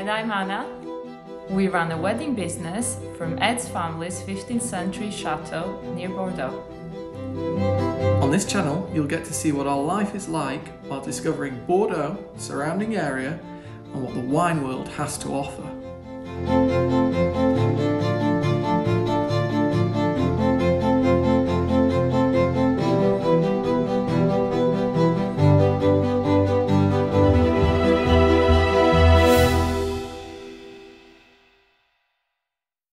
And I'm Anna. We run a wedding business from Ed's family's 15th century chateau near Bordeaux. On this channel, you'll get to see what our life is like while discovering Bordeaux, surrounding area, and what the wine world has to offer.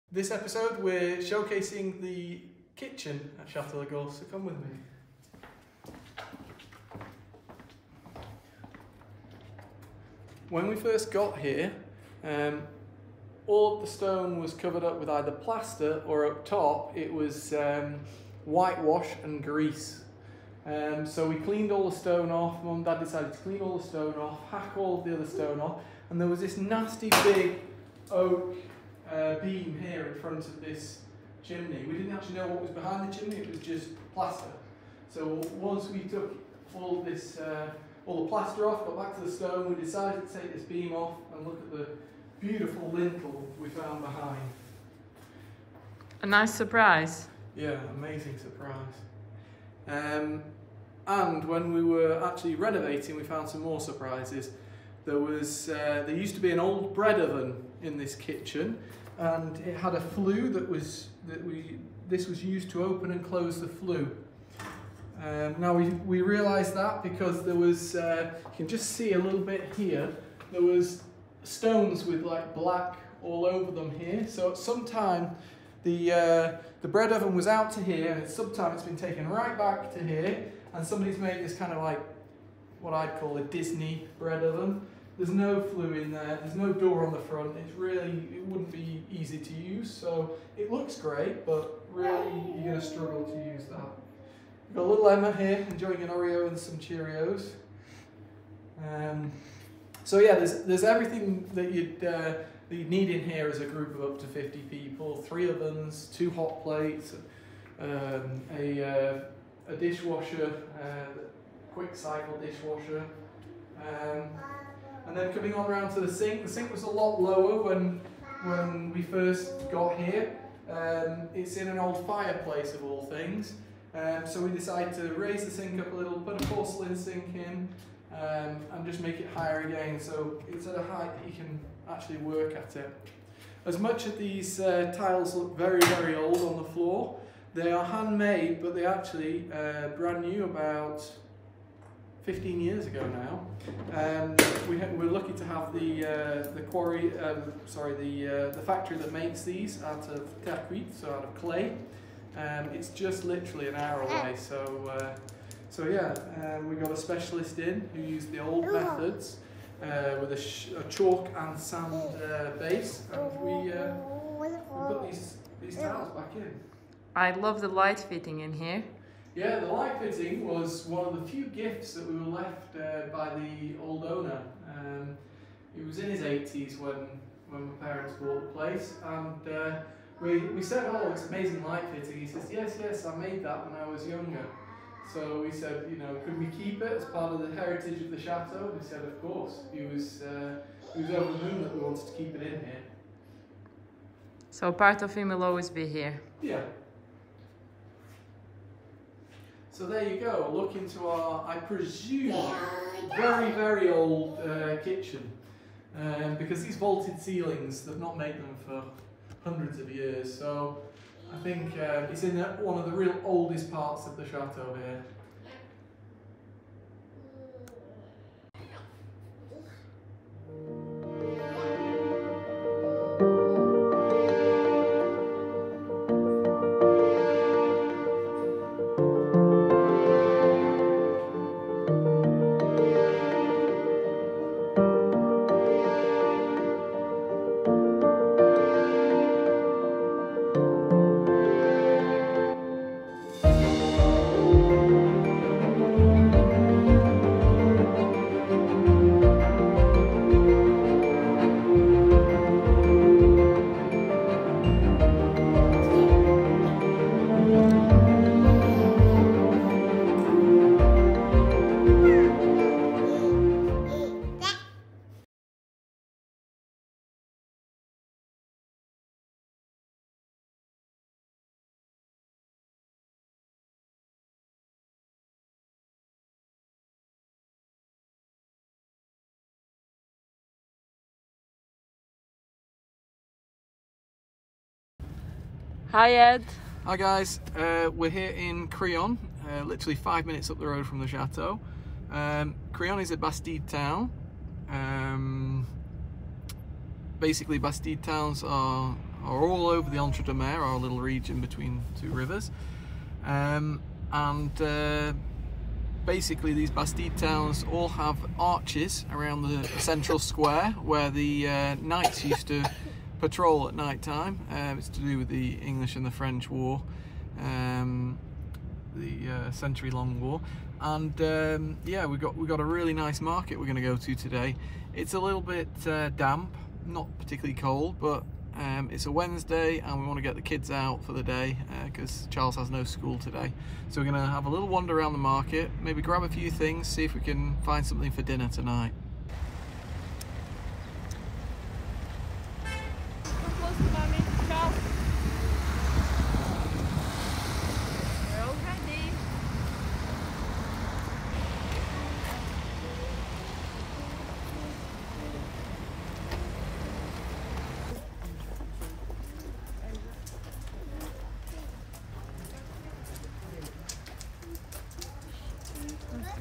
This episode we're showcasing the kitchen at Chateau Lagos, so come with me. When we first got here, all of the stone was covered up with either plaster or up top it was whitewash and grease. So we cleaned all the stone off. Mum and Dad decided to clean all the stone off, hack all of the other stone off, and there was this nasty big oak beam here in front of this chimney. We didn't actually know what was behind the chimney, it was just plaster. So once we took all this, all the plaster off, got back to the stone, we decided to take this beam off and look at the beautiful lintel we found behind. A nice surprise. Yeah, amazing surprise. And when we were actually renovating, we found some more surprises. There used to be an old bread oven in this kitchen, and it had a flue this was used to open and close the flue. Now we realised that because there was, you can just see a little bit here, there was stones with like black all over them here. So at some time the bread oven was out to here, and at some time it's been taken right back to here, and somebody's made this kind of like what I'd call a Disney bread oven. There's no flue in there, there's no door on the front, it wouldn't be easy to use, so it looks great, but really you're going to struggle to use that. We've got little Emma here enjoying an Oreo and some Cheerios. So yeah, there's everything that you'd need in here as a group of up to 50 people. 3 ovens, 2 hot plates, a dishwasher, quick cycle dishwasher. And then coming on around to the sink was a lot lower when we first got here. It's in an old fireplace of all things. So we decided to raise the sink up a little, put a porcelain sink in, and just make it higher again, so it's at a height that you can actually work at it. As much as these tiles look very, very old on the floor, they are handmade, but they're actually brand new, about 15 years ago now. We're lucky to have the quarry, the factory that makes these out of terre cuite, so out of clay. It's just literally an hour away, so yeah, we got a specialist in who used the old methods with a chalk and sand base, and we put these tiles back in. I love the light fitting in here. Yeah, the light fitting was one of the few gifts that we were left by the old owner. He was in his 80s when my parents bought the place, and we said, oh, it's amazing light fitting. He says, yes, I made that when I was younger. So we said, could we keep it as part of the heritage of the chateau? And he said, of course. He was over the moon that we wanted to keep it in here. So part of him will always be here. Yeah. So there you go, look into our, I presume, very, very old kitchen. Because these vaulted ceilings, they've not made them for hundreds of years. So I think it's in one of the real oldest parts of the chateau here. Hi Ed. Hi guys, we're here in Crillon, literally 5 minutes up the road from the chateau. Crillon is a Bastide town. Basically Bastide towns are all over the Entre deux Mers, our little region between two rivers. Basically these Bastide towns all have arches around the central square where the knights used to patrol at night time. It's to do with the English and the French war, the century-long war. And yeah, we got a really nice market we're going to go to today. It's a little bit damp, not particularly cold, but it's a Wednesday and we want to get the kids out for the day because Charles has no school today. So we're going to have a little wander around the market, maybe grab a few things, see if we can find something for dinner tonight.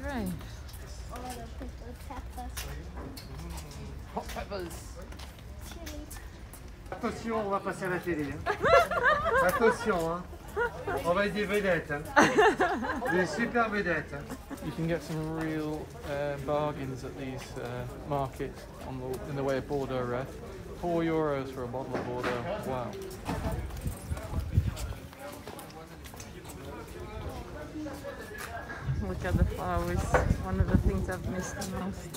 Right. Hot peppers. Attention, on va passer à la télé. Hein. Attention, hein. On va être des vedettes. Hein. Des super vedettes. Hein. You can get some real bargains at these markets in the way of Bordeaux Red. €4 for a bottle of Bordeaux. Wow. Look at the flowers. One of the things I've missed the most.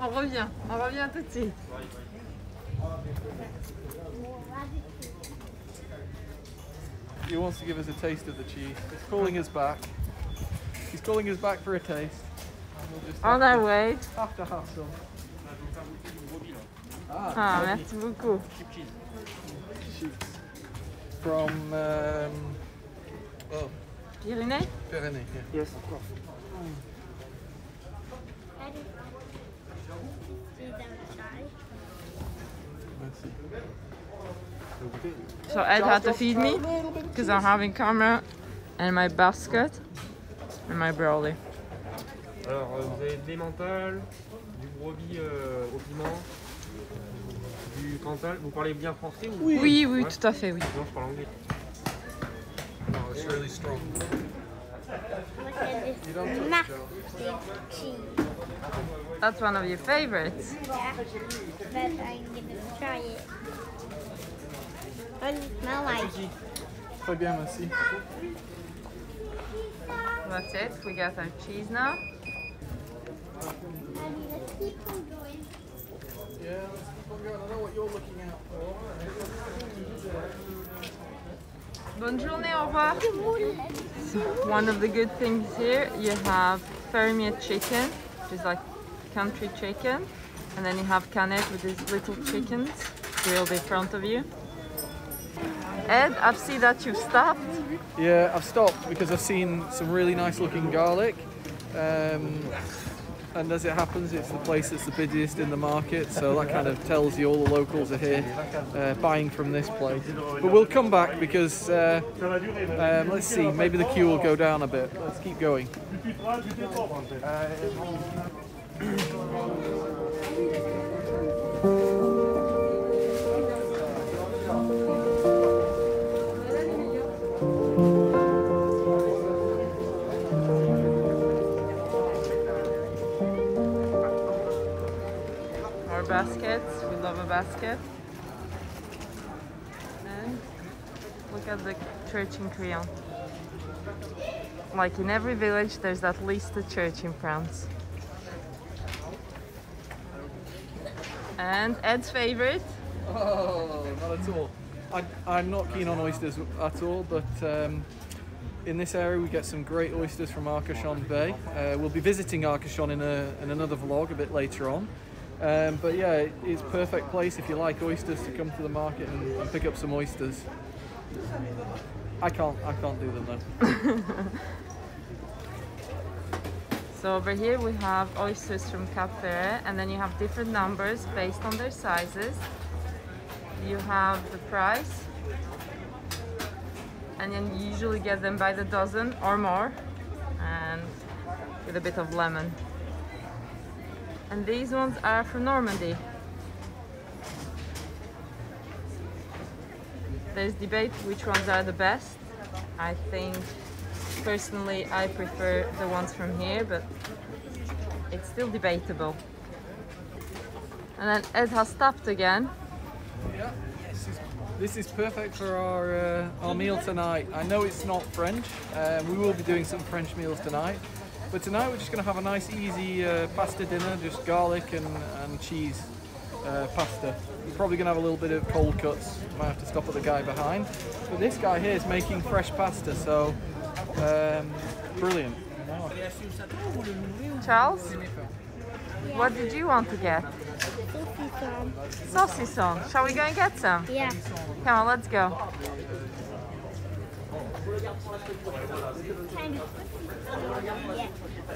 On revient tout de suite. He wants to give us a taste of the cheese. He's calling us back. He's calling us back for a taste. We'll just On our way. have to have some. Ah, merci beaucoup. Cheese. From Pyrénées? Pyrenees, yeah. Yes, of course. Merci. So Ed had to feed me because I'm having camera and my basket and my brownie. Alors, vous avez de l'emmental, du brebis au piment, du cantal. Vous parlez bien français ou... Oui, Ouais. tout à fait, oui. Non, je parle anglais. Oh, it's really strong. Look at this You don't touch massive it. cheese. That's one of your favorites. Yeah, but I'm gonna try it. What does it smell like? Très bien, merci. That's it. We got our cheese now. Let's keep on going. Yeah, let's keep on going. I know what you're looking out for. Bonne journée, au revoir. One of the good things here, you have fermier chicken, which is like country chicken, and then you have Canet with these little chickens grilled in front of you. Ed, I've seen that you've stopped. Yeah, I've stopped because I've seen some really nice looking garlic. And as it happens, it's the place that's the busiest in the market, so that kind of tells you all the locals are here buying from this place. But we'll come back because, let's see, maybe the queue will go down a bit. Let's keep going. More baskets, we love a basket. And look at the church in Crillon. Like in every village, there's at least a church in France. And Ed's favorite. Oh, not at all. I'm not keen on oysters at all, but in this area we get some great oysters from Arcachon Bay. We'll be visiting Arcachon in another vlog a bit later on. But yeah, it's a perfect place if you like oysters to come to the market and pick up some oysters. I can't do them though. So over here we have oysters from Cap Ferret, and then you have different numbers based on their sizes. You have the price, and then you usually get them by the dozen or more, and with a bit of lemon. And these ones are from Normandy. There's debate which ones are the best. I think personally I prefer the ones from here, but it's still debatable. And then Ed has stopped again. Yeah, this is perfect for our meal tonight. I know it's not French. We will be doing some French meals tonight. But tonight we're just going to have a nice easy pasta dinner, just garlic and cheese pasta. We're probably going to have a little bit of cold cuts. Might have to stop at the guy behind. But this guy here is making fresh pasta, so brilliant. Charles, what did you want to get? Saucisson. Shall we go and get some? Yeah. Come on, let's go.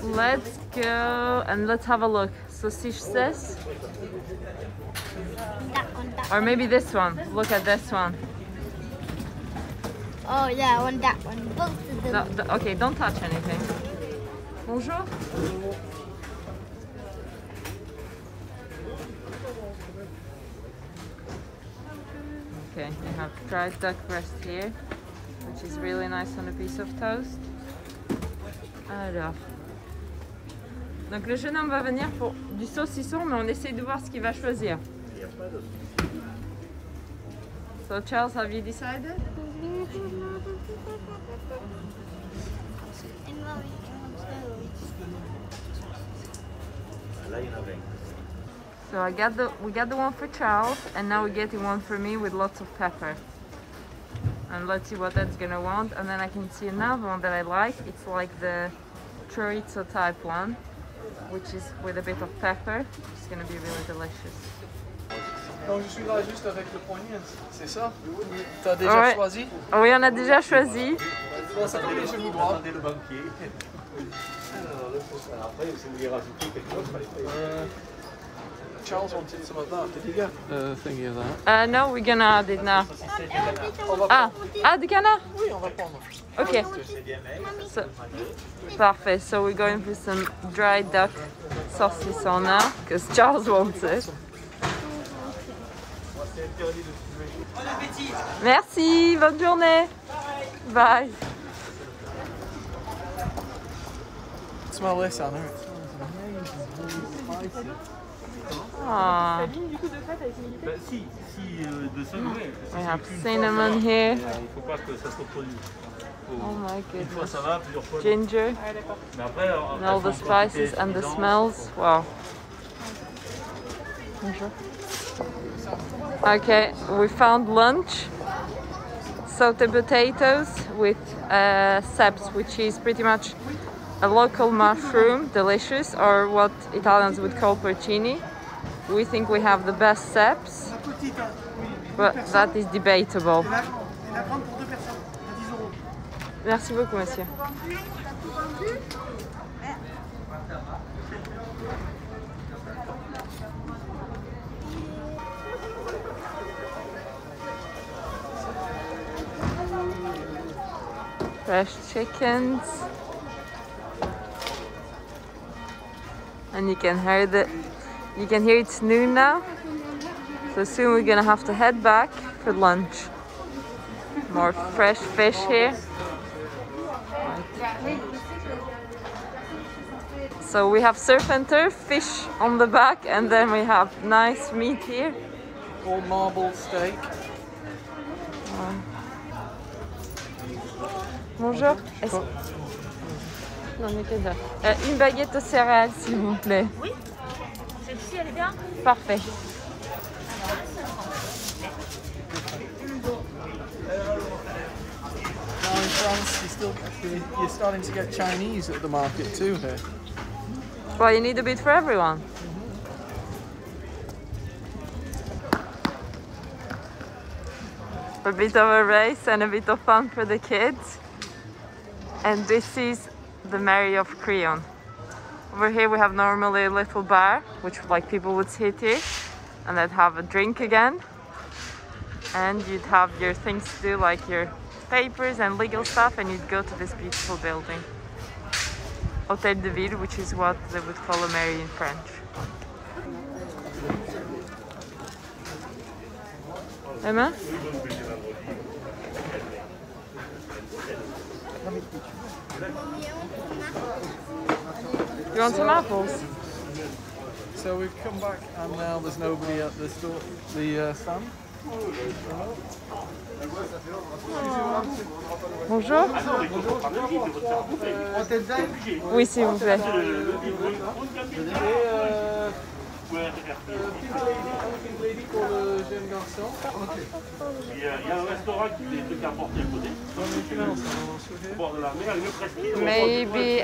Let's go and let's have a look. Saucisses? That one, that Or maybe this one. Look at this one. Oh, that one, that one. Both of them. No, okay, don't touch anything. Bonjour. Okay, you have dried duck breast here, which is really nice on a piece of toast. Alors. Donc le jeune homme va venir pour du saucisson, mais on essaie de voir ce qu'il va choisir. So Charles, have you decided? So we got the one for Charles, and now we're getting one for me with lots of pepper. And let's see what that's gonna want. And then I can see another one that I like. It's like the chorizo type one, which is with a bit of pepper. It's gonna be really delicious. Donc je suis là juste avec le poignet, c'est ça? T'as déjà Ouais. choisi? Oui, on a déjà choisi. Bon, ça fait je vous dois. Charles wanted some of that. Did he get a thingy of that? No, we're gonna add it now. Ah, du canard? Oui, on va prendre. Okay. So, parfait. So we're going for some dried duck saucisson now, because Charles wants it. Merci, bonne journée. Bye. Smell this, Anna. Aww. We have cinnamon here. Oh my goodness. Ginger. And all the spices and the smells. Wow. Bonjour. Okay, we found lunch. Sauté potatoes with ceps, which is pretty much a local mushroom, delicious, or what Italians would call porcini. We think we have the best ceps, but that is debatable. Merci beaucoup, monsieur. Fresh chickens, and you can hear it's noon now, so soon we're gonna have to head back for lunch. More fresh fish here. So we have surf and turf, fish on the back, and then we have nice meat here. All marble steak. Bonjour. Non, mais que dalle. Une baguette aux céréales, s'il vous plaît. Oui. Celle-ci, elle est bien? Parfait. Now in France, you're starting to get Chinese at the market too here. Well, you need a bit for everyone. A bit of a race and a bit of fun for the kids. And this is the Mary of Creon. Over here we have normally a little bar, which like people would sit here and then have a drink again. And you'd have your things to do, like your papers and legal stuff, and you'd go to this beautiful building. Hôtel de Ville, which is what they would call a mairie in French. Emma? You want some apples? So we've come back and now there's nobody at the store, the stand. Bonjour. Oui, s'il vous plaît. Lady pour le jeune garçon. Il y a un restaurant qui fait des trucs à porter à côté. Au bord de la mer, une presqu'île. Maybe,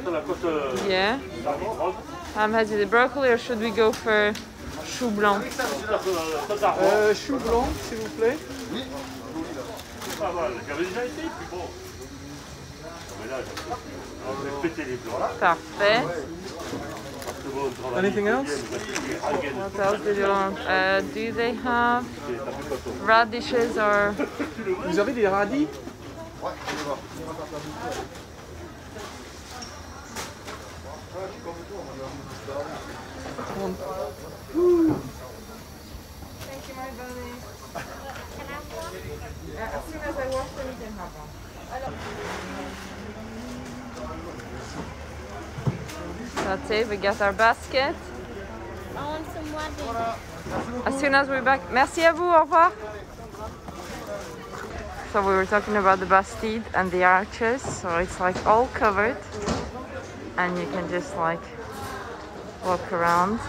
Sur la côte yeah. d'Argentine. Has it the broccoli or should we go for chou blanc? Chou blanc, s'il vous plaît. Pas mal. J'avais déjà été, puis bon. Mais là, j'ai pété les blancs. Parfait. Anything else? What else did you want? Do they have radishes or... Vous avez des radis? Thank you, my bunny. As soon as I wash them, you can have one. That's it, we got our basket. I want some water. As soon as we're back. Merci à vous, au revoir. So we were talking about the Bastide and the arches, so it's like all covered and you can just like walk around.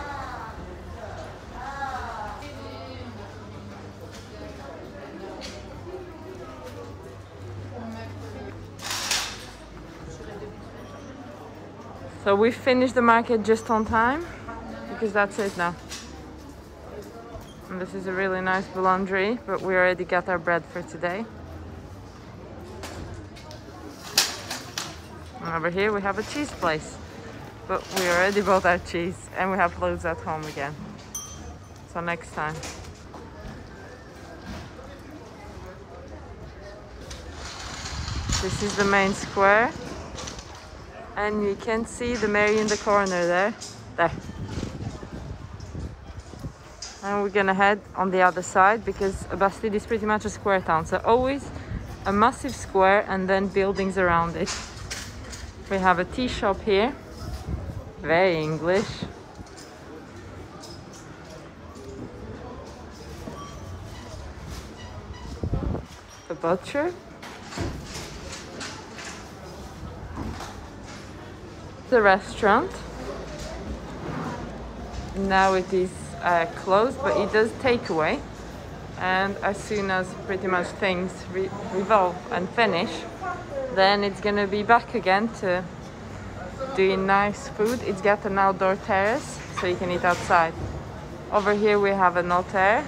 So we finished the market just on time because that's it now. And this is a really nice boulangerie, but we already got our bread for today. And over here we have a cheese place, but we already bought our cheese and we have loads at home again. So next time. This is the main square. And you can see the mairie in the corner there. There. And we're gonna head on the other side because Bastide is pretty much a square town. So always a massive square and then buildings around it. We have a tea shop here. Very English. The butcher. The restaurant. Now it is closed, but it does takeaway. And as soon as pretty much things revolve and finish, then it's gonna be back again to doing nice food. It's got an outdoor terrace, so you can eat outside. Over here we have a notaire,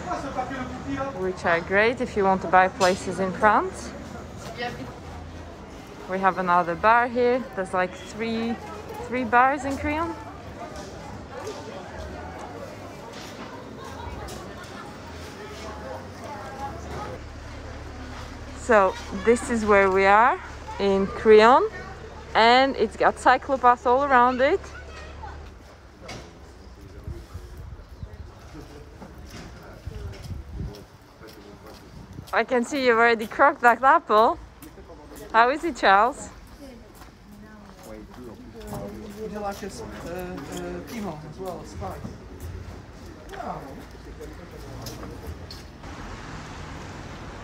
which are great if you want to buy places in France. We have another bar here. There's like three bars in Crillon. So this is where we are in Crillon, and it's got cyclopaths all around it. I can see you've already cracked that apple. How is it, Charles? Would you like a piment as well, a spice?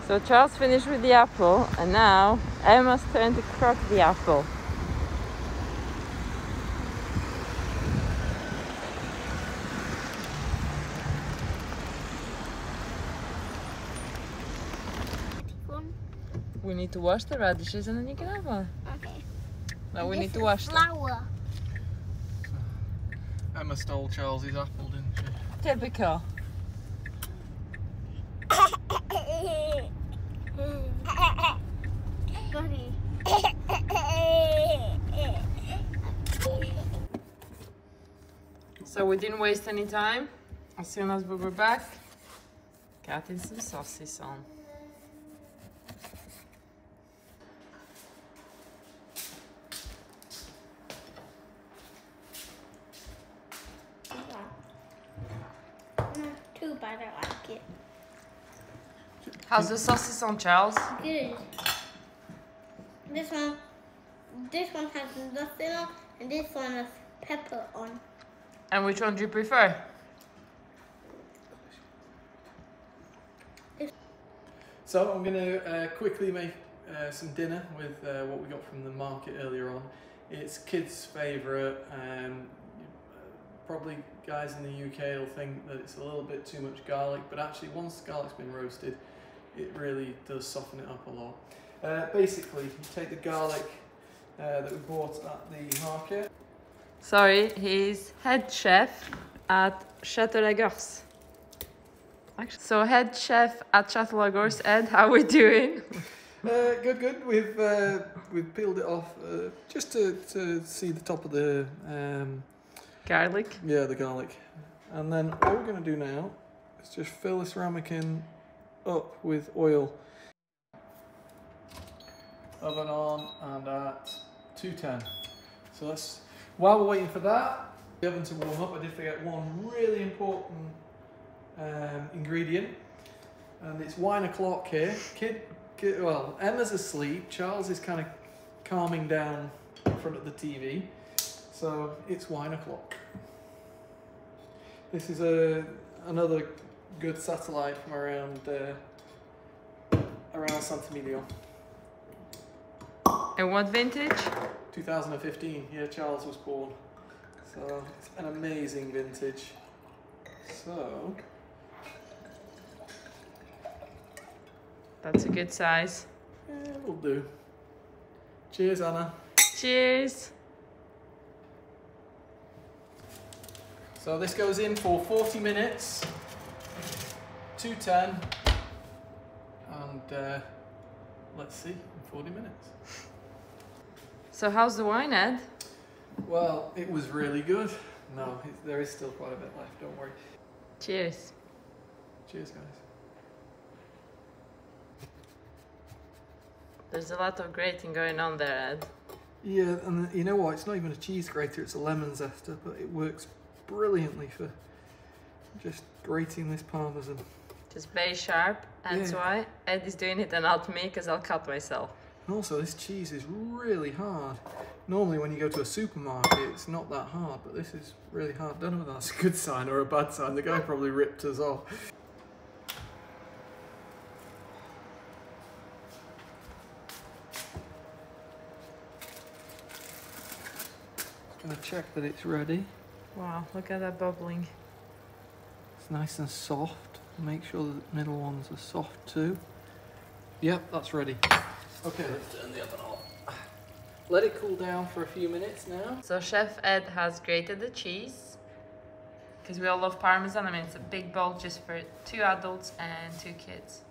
So Charles finished with the apple, and now Emma's turn to crack the apple. We need to wash the radishes and then you can have one. Okay. No, we This need to is wash them. flour. Emma stole Charles's apple, didn't she? Typical. Buddy. So we didn't waste any time. As soon as we were back, cutting some sausages on. Not too bad, I like it. How's the sausage on, Charles? Good. This one has nothing on, and this one has pepper on. And which one do you prefer? So I'm going to quickly make some dinner with what we got from the market earlier on. It's kids' favourite. Probably guys in the UK will think that it's a little bit too much garlic, but actually once the garlic's been roasted, it really does soften it up a lot. Basically, you take the garlic that we bought at the market. Sorry, he's head chef at Château Lagorce. So head chef at Château Lagorce, Ed, how are we doing? Good. We've peeled it off just to see the top of the Garlic. yeah, the garlic, and then what we're going to do now is just fill this ramekin up with oil. Oven on and at 210. So that's while we're waiting for that, the oven to warm up. I did forget one really important ingredient, and it's wine o'clock here. Well, Emma's asleep. Charles is kind of calming down in front of the TV, so it's wine o'clock. This is another good satellite from around Sant'Emilio. And what vintage? 2015. Here Charles was born, so it's an amazing vintage. So That's a good size. will do. Cheers, Anna. Cheers. So this goes in for 40 minutes, 210, and let's see, in 40 minutes. So how's the wine, Ed? Well, it was really good. No, there is still quite a bit left, don't worry. Cheers. Cheers, guys. There's a lot of grating going on there, Ed. Yeah, and you know what, it's not even a cheese grater, it's a lemon zester, but it works brilliantly for just grating this parmesan. Just very sharp, that's why Ed is doing it and not me, because I'll cut myself. And also, this cheese is really hard. Normally when you go to a supermarket, it's not that hard, but this is really hard. I don't know whether that's a good sign or a bad sign. The guy probably ripped us off. Just gonna check that it's ready. Wow, look at that bubbling. It's nice and soft. Make sure the middle ones are soft too. Yep, that's ready. Okay, let's turn the oven off. Let it cool down for a few minutes now. So Chef Ed has grated the cheese, because we all love Parmesan. I mean, it's a big bowl just for 2 adults and 2 kids.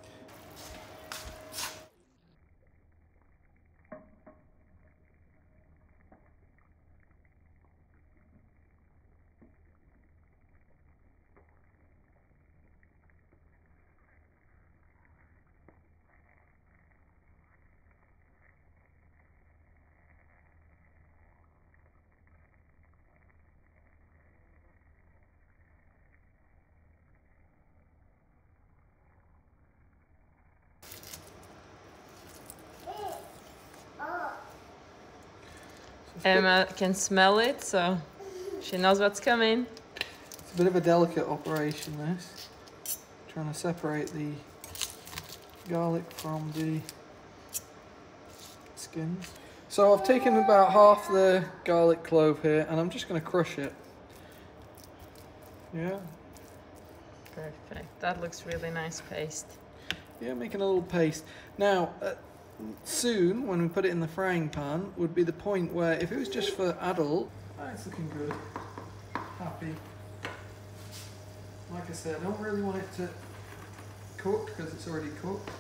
Emma can smell it, so she knows what's coming. It's a bit of a delicate operation, this. Trying to separate the garlic from the skins. So I've taken about half the garlic clove here and I'm just going to crush it. Yeah. Perfect. That looks really nice paste. Yeah, making a little paste. Now, soon, when we put it in the frying pan, would be the point where if it was just for adult, it's looking good. Happy. Like I said, I don't really want it to cook because it's already cooked.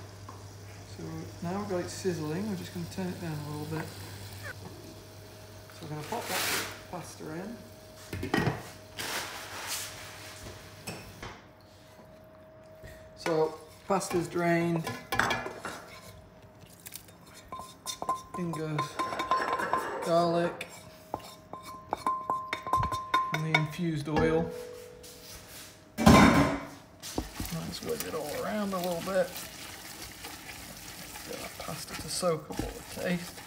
So now we've got it sizzling, we're just going to turn it down a little bit. So we're going to pop that pasta in. So, pasta's drained. In goes garlic and the infused oil. Let's whiz it all around a little bit. Get that pasta to soak up all the taste.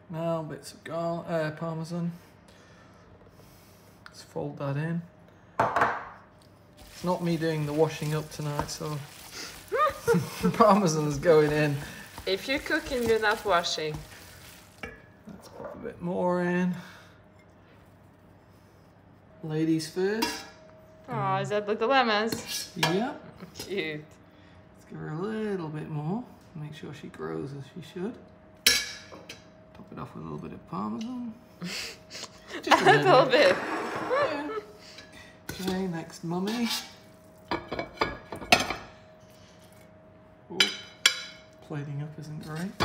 Now bits of parmesan. Let's fold that in. It's not me doing the washing up tonight, so parmesan's going in. If you're cooking, you're not washing. Let's pop a bit more in. Ladies first. Oh, is that like the lemons? Yeah. Cute. Let's give her a little bit more. Make sure she grows as she should. Top it off with a little bit of parmesan. Just A little bit. Yeah. Okay, next mummy. Oh, plating up isn't great.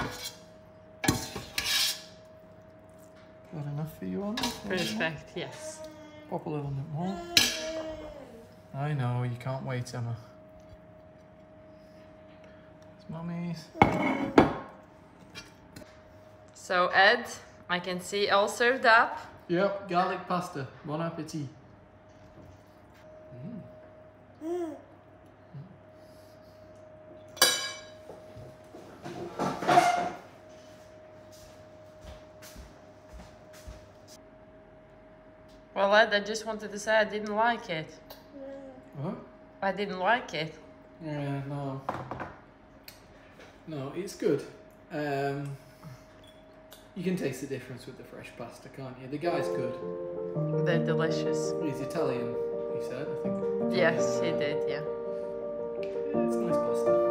Got enough for you on this? Perfect, yes. Pop a little bit more. I know, you can't wait, Emma. There's mummies. So Ed, I can see all served up. Yep, garlic pasta. Bon appetit. Well, Ed, I just wanted to say I didn't like it. What? I didn't like it. Yeah, no. No, it's good. You can taste the difference with the fresh pasta, can't you? The guy's good. They're delicious. He's Italian, he said, I think. Yes, he did, yeah. Yeah, it's nice pasta.